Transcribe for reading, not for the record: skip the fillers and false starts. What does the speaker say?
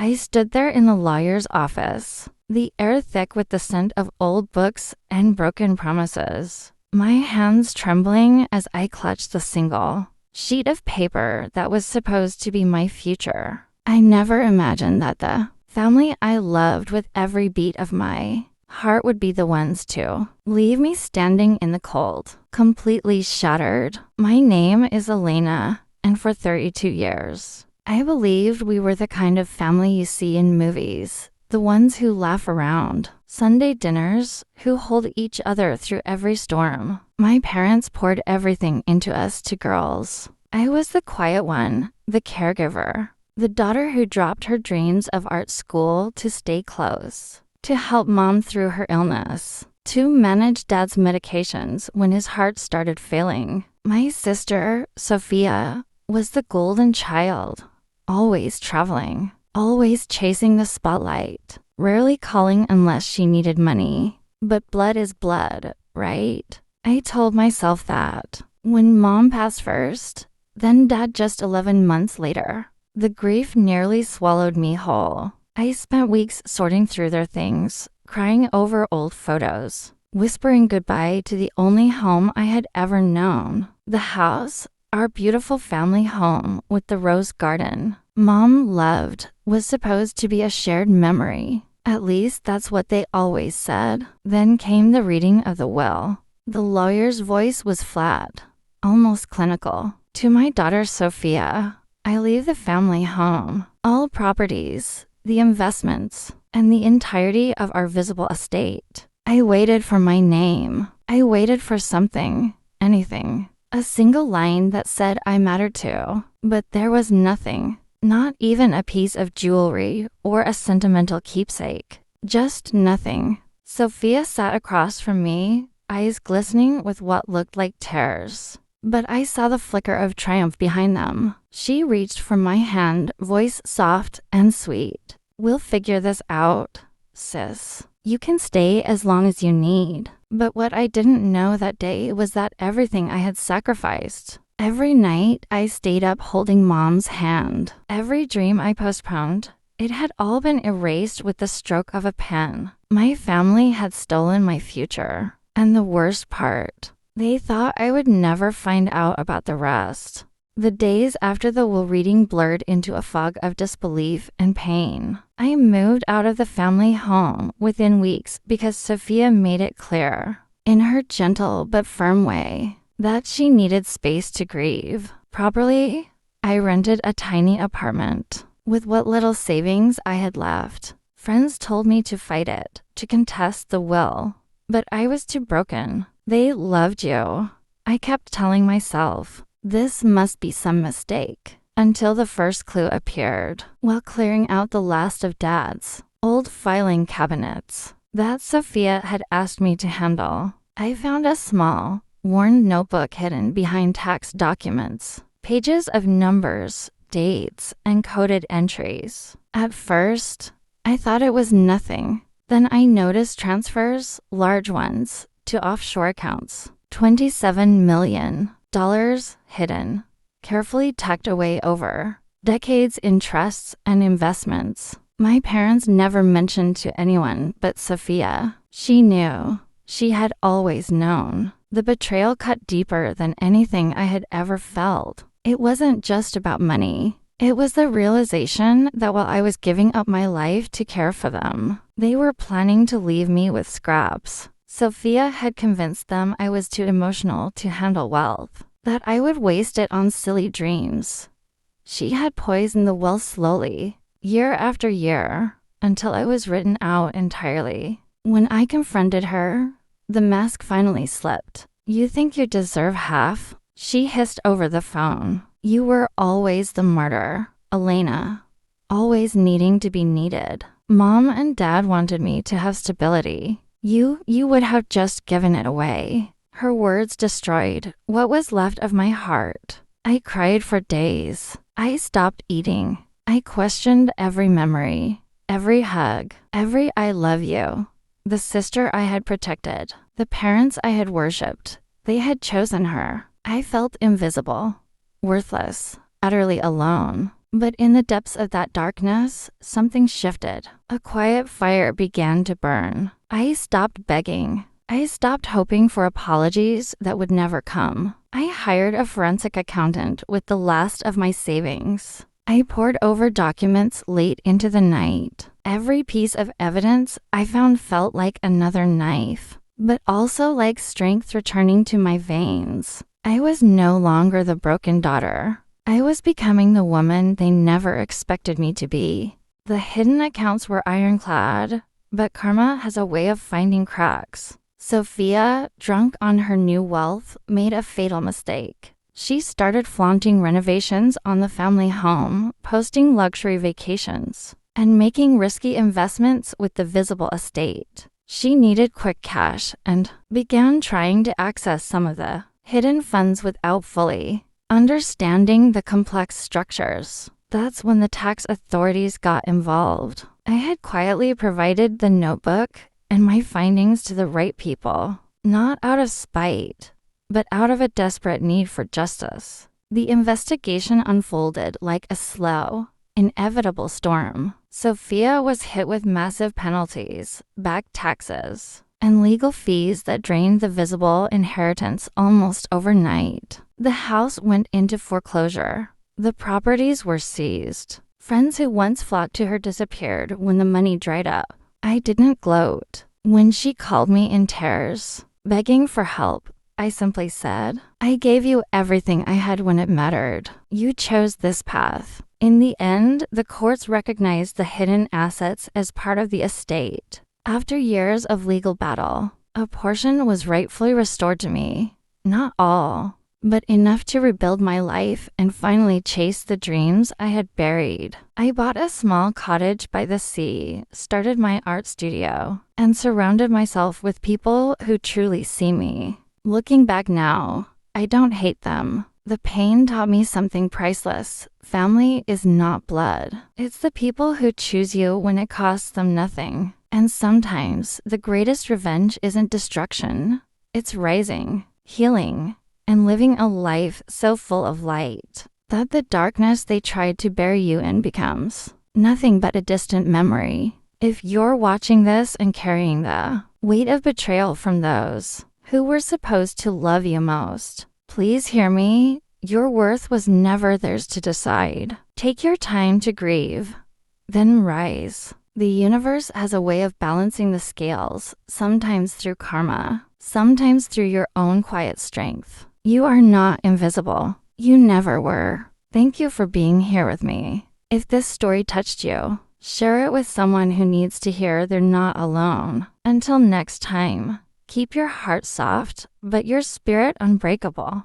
I stood there in the lawyer's office, the air thick with the scent of old books and broken promises, my hands trembling as I clutched the single sheet of paper that was supposed to be my future. I never imagined that the family I loved with every beat of my heart would be the ones to leave me standing in the cold, completely shattered. My name is Elena, and for 32 years, I believed we were the kind of family you see in movies, the ones who laugh around Sunday dinners, who hold each other through every storm. My parents poured everything into us two girls. I was the quiet one, the caregiver, the daughter who dropped her dreams of art school to stay close, to help mom through her illness, to manage dad's medications when his heart started failing. My sister, Sophia, was the golden child, always traveling, always chasing the spotlight, rarely calling unless she needed money. But blood is blood, right? I told myself that when mom passed first, then dad just 11 months later. The grief nearly swallowed me whole. I spent weeks sorting through their things, crying over old photos, whispering goodbye to the only home I had ever known. The house, our beautiful family home with the rose garden Mom loved, was supposed to be a shared memory. At least that's what they always said. Then came the reading of the will. The lawyer's voice was flat, almost clinical. To my daughter Sophia, I leave the family home, all properties, the investments, and the entirety of our visible estate. I waited for my name. I waited for something, anything. A single line that said I mattered too. But there was nothing. Not even a piece of jewelry or a sentimental keepsake. Just nothing. Sophia sat across from me, eyes glistening with what looked like tears. But I saw the flicker of triumph behind them. She reached for my hand, voice soft and sweet. We'll figure this out, sis. You can stay as long as you need. But what I didn't know that day was that everything I had sacrificed. Every night I stayed up holding mom's hand. Every dream I postponed, it had all been erased with the stroke of a pen. My family had stolen my future. And the worst part, they thought I would never find out about the rest. The days after the will reading blurred into a fog of disbelief and pain. I moved out of the family home within weeks because Sophia made it clear, in her gentle but firm way, that she needed space to grieve. Properly, I rented a tiny apartment. With what little savings I had left, friends told me to fight it, to contest the will. But I was too broken. They loved you. I kept telling myself, this must be some mistake, until the first clue appeared, while clearing out the last of Dad's old filing cabinets that Sophia had asked me to handle. I found a small, worn notebook hidden behind tax documents, pages of numbers, dates, and coded entries. At first, I thought it was nothing. Then I noticed transfers, large ones, to offshore accounts. $27 million hidden, carefully tucked away over decades in trusts and investments. My parents never mentioned to anyone but Sophia. She knew. She had always known. The betrayal cut deeper than anything I had ever felt. It wasn't just about money. It was the realization that while I was giving up my life to care for them, they were planning to leave me with scraps. Sophia had convinced them I was too emotional to handle wealth, that I would waste it on silly dreams. She had poisoned the well slowly, year after year, until I was written out entirely. When I confronted her, the mask finally slipped. You think you deserve half? She hissed over the phone. You were always the martyr, Elena, always needing to be needed. Mom and Dad wanted me to have stability. You would have just given it away. Her words destroyed what was left of my heart. I cried for days. I stopped eating. I questioned every memory, every hug, every I love you. The sister I had protected, the parents I had worshipped, they had chosen her. I felt invisible, worthless, utterly alone. But in the depths of that darkness, something shifted. A quiet fire began to burn. I stopped begging. I stopped hoping for apologies that would never come. I hired a forensic accountant with the last of my savings. I pored over documents late into the night. Every piece of evidence I found felt like another knife, but also like strength returning to my veins. I was no longer the broken daughter. I was becoming the woman they never expected me to be. The hidden accounts were ironclad, but karma has a way of finding cracks. Sophia, drunk on her new wealth, made a fatal mistake. She started flaunting renovations on the family home, posting luxury vacations, and making risky investments with the visible estate. She needed quick cash and began trying to access some of the hidden funds without fully understanding the complex structures. That's when the tax authorities got involved. I had quietly provided the notebook and my findings to the right people, not out of spite, but out of a desperate need for justice. The investigation unfolded like a slow, inevitable storm. Sophia was hit with massive penalties, back taxes, and legal fees that drained the visible inheritance almost overnight. The house went into foreclosure. The properties were seized. Friends who once flocked to her disappeared when the money dried up. I didn't gloat. When she called me in tears, begging for help, I simply said, "I gave you everything I had when it mattered. You chose this path." In the end, the courts recognized the hidden assets as part of the estate. After years of legal battle, a portion was rightfully restored to me. Not all, but enough to rebuild my life and finally chase the dreams I had buried. I bought a small cottage by the sea, started my art studio, and surrounded myself with people who truly see me. Looking back now, I don't hate them. The pain taught me something priceless. Family is not blood. It's the people who choose you when it costs them nothing. And sometimes the greatest revenge isn't destruction. It's rising, healing, and living a life so full of light that the darkness they tried to bury you in becomes nothing but a distant memory. If you're watching this and carrying the weight of betrayal from those who were supposed to love you most, please hear me. Your worth was never theirs to decide. Take your time to grieve, then rise. The universe has a way of balancing the scales, sometimes through karma, sometimes through your own quiet strength. You are not invisible. You never were. Thank you for being here with me. If this story touched you, share it with someone who needs to hear they're not alone. Until next time, keep your heart soft, but your spirit unbreakable.